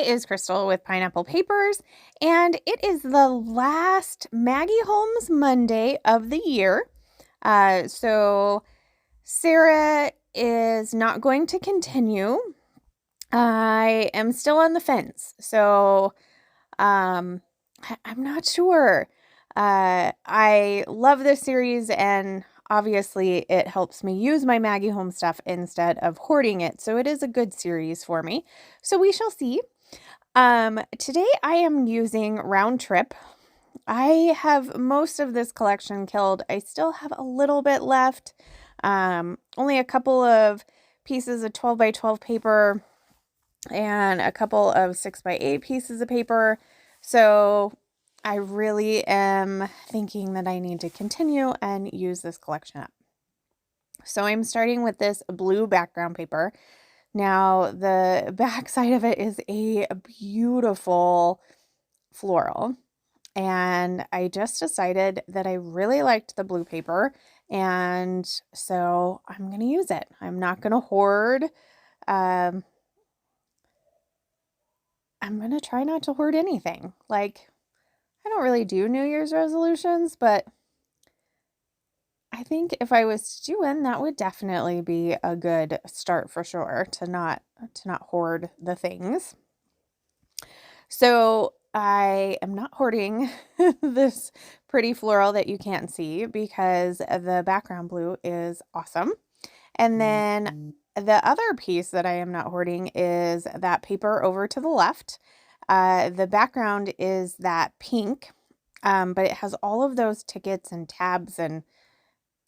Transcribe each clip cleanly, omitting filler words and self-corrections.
it is Crystal with Pineapple Papers, and it is the last Maggie Holmes Monday of the year. So Sara is not going to continue. I am still on the fence, so I'm not sure. I love this series, and obviously it helps me use my Maggie Holmes stuff instead of hoarding it, so it is a good series for me. So we shall see. Today I am using Round Trip. I have most of this collection killed. I still have a little bit left. Only a couple of pieces of 12 by 12 paper and a couple of 6 by 8 pieces of paper. So I really am thinking that I need to continue and use this collection up. So I'm starting with this blue background paper. Now, the back side of it is a beautiful floral. And I just decided that I really liked the blue paper. And so I'm going to use it. I'm not going to hoard. I'm going to try not to hoard anything. Like, I don't really do New Year's resolutions, but I think if I was doing, that would definitely be a good start for sure to not hoard the things. So I am not hoarding this pretty floral that you can't see because the background blue is awesome. And then the other piece that I am not hoarding is that paper over to the left. The background is that pink, but it has all of those tickets and tabs and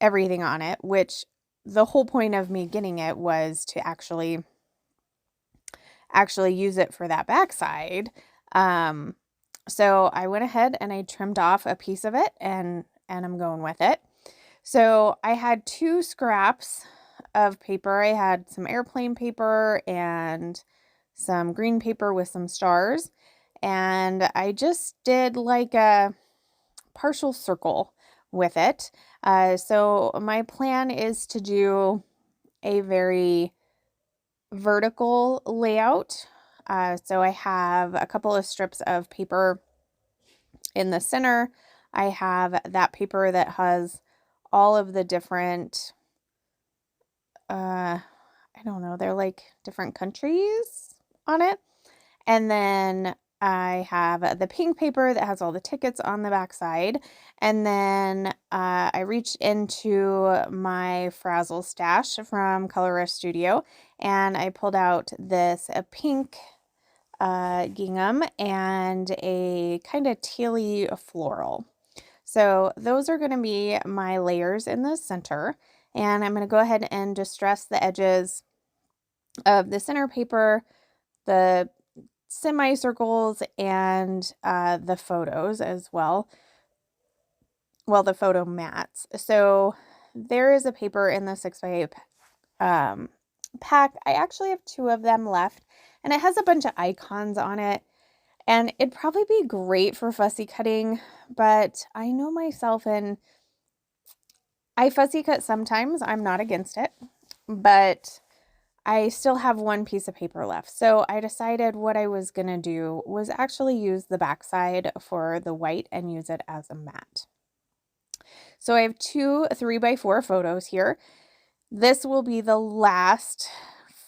everything on it, which the whole point of me getting it was to actually use it for that backside. So I went ahead and I trimmed off a piece of it and I'm going with it. So I had 2 scraps of paper. I had some airplane paper and some green paper with some stars. And I just did like a partial circle with it. So my plan is to do a very vertical layout. So I have a couple of strips of paper in the center. I have that paper that has all of the different, I don't know, they're like different countries on it. And then I have the pink paper that has all the tickets on the back side. And then I reached into my Frazzle stash from Colorist Studio and I pulled out this pink gingham and a kind of tealy floral. So those are going to be my layers in the center. And I'm going to go ahead and distress the edges of the center paper, the semicircles, and the photos as well. Well, the photo mats. So there is a paper in the 6x8 pack. I actually have 2 of them left, and it has a bunch of icons on it. And it'd probably be great for fussy cutting, but I know myself and I fussy cut sometimes. I'm not against it, but I still have 1 piece of paper left. So I decided what I was going to do was actually use the backside for the white and use it as a mat. So I have 2 3x4 photos here. This will be the last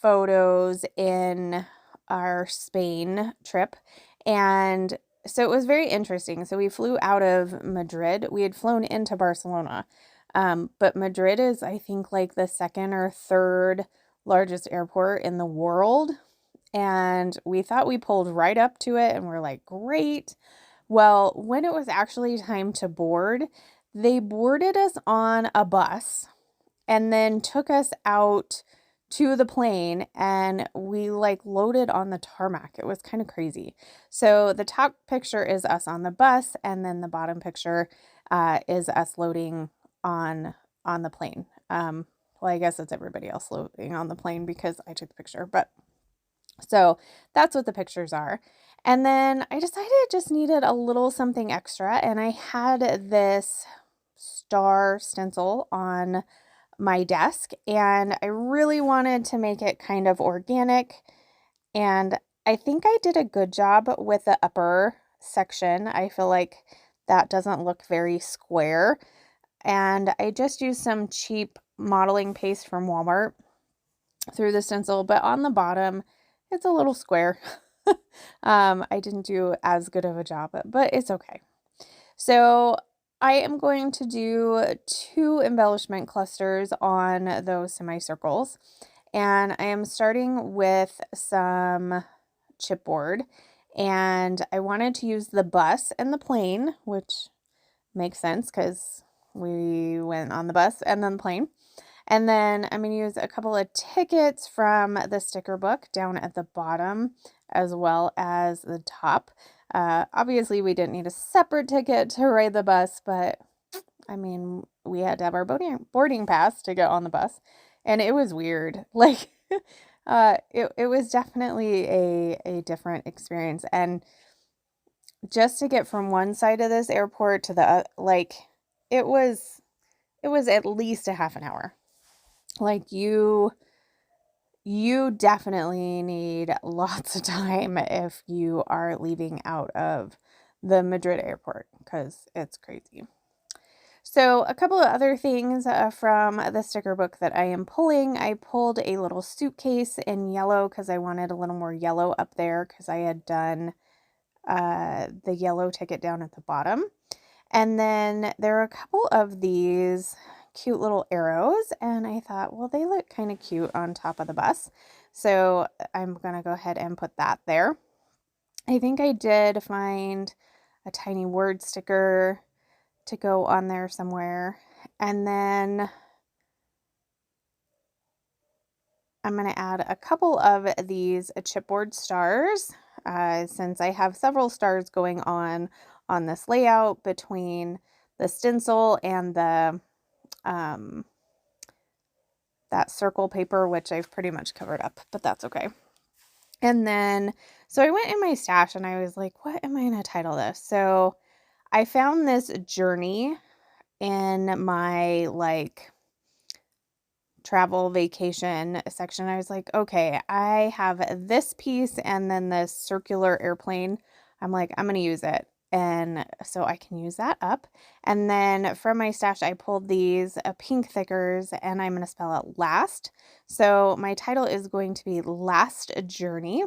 photos in our Spain trip. And so it was very interesting. So we flew out of Madrid. We had flown into Barcelona. But Madrid is, I think, like the 2nd or 3rd largest airport in the world. And we thought we pulled right up to it and we're like, great. Well, when it was actually time to board, they boarded us on a bus and then took us out to the plane and we like loaded on the tarmac. It was kind of crazy. So the top picture is us on the bus and then the bottom picture is us loading on the plane. Well, I guess it's everybody else loading on the plane because I took the picture, but so that's what the pictures are. And then I decided it just needed a little something extra, and I had this star stencil on my desk, and I really wanted to make it kind of organic, and I think I did a good job with the upper section. I feel like that doesn't look very square. And I just used some cheap modeling paste from Walmart through the stencil, but on the bottom, it's a little square. I didn't do as good of a job, but it's okay. So I am going to do 2 embellishment clusters on those semicircles. And I am starting with some chipboard. And I wanted to use the bus and the plane, which makes sense because we went on the bus and then the plane. And then I'm going to use a couple of tickets from the sticker book down at the bottom as well as the top. Obviously, we didn't need a separate ticket to ride the bus, but I mean, we had to have our boarding pass to get on the bus. And it was weird. Like, it was definitely a different experience. And just to get from one side of this airport to the, like, it was at least a half an hour. Like you definitely need lots of time if you are leaving out of the Madrid airport because it's crazy. So a couple of other things from the sticker book that I am pulling. I pulled a little suitcase in yellow because I wanted a little more yellow up there because I had done the yellow ticket down at the bottom. And then there are a couple of these cute little arrows, and I thought, well, they look kind of cute on top of the bus. So I'm going to go ahead and put that there. I think I did find a tiny word sticker to go on there somewhere. And then I'm going to add a couple of these chipboard stars since I have several stars going on this layout between the stencil and the that circle paper, which I've pretty much covered up, but that's okay. And then, so I went in my stash and I was like, what am I going to title this? So I found this journey in my like travel vacation section. I was like, okay, I have this piece and then this circular airplane. I'm like, I'm going to use it. And so I can use that up. And then from my stash, I pulled these pink thickers and I'm going to spell out last. So my title is going to be Last Journey.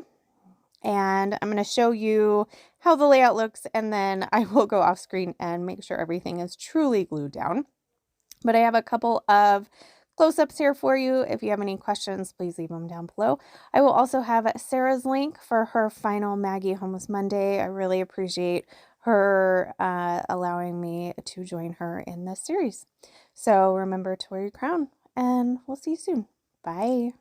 And I'm going to show you how the layout looks. And then I will go off screen and make sure everything is truly glued down. But I have a couple of close-ups here for you. If you have any questions, please leave them down below. I will also have Sarah's link for her final Maggie Holmes Monday. I really appreciate her allowing me to join her in this series. So remember to wear your crown, and we'll see you soon. Bye.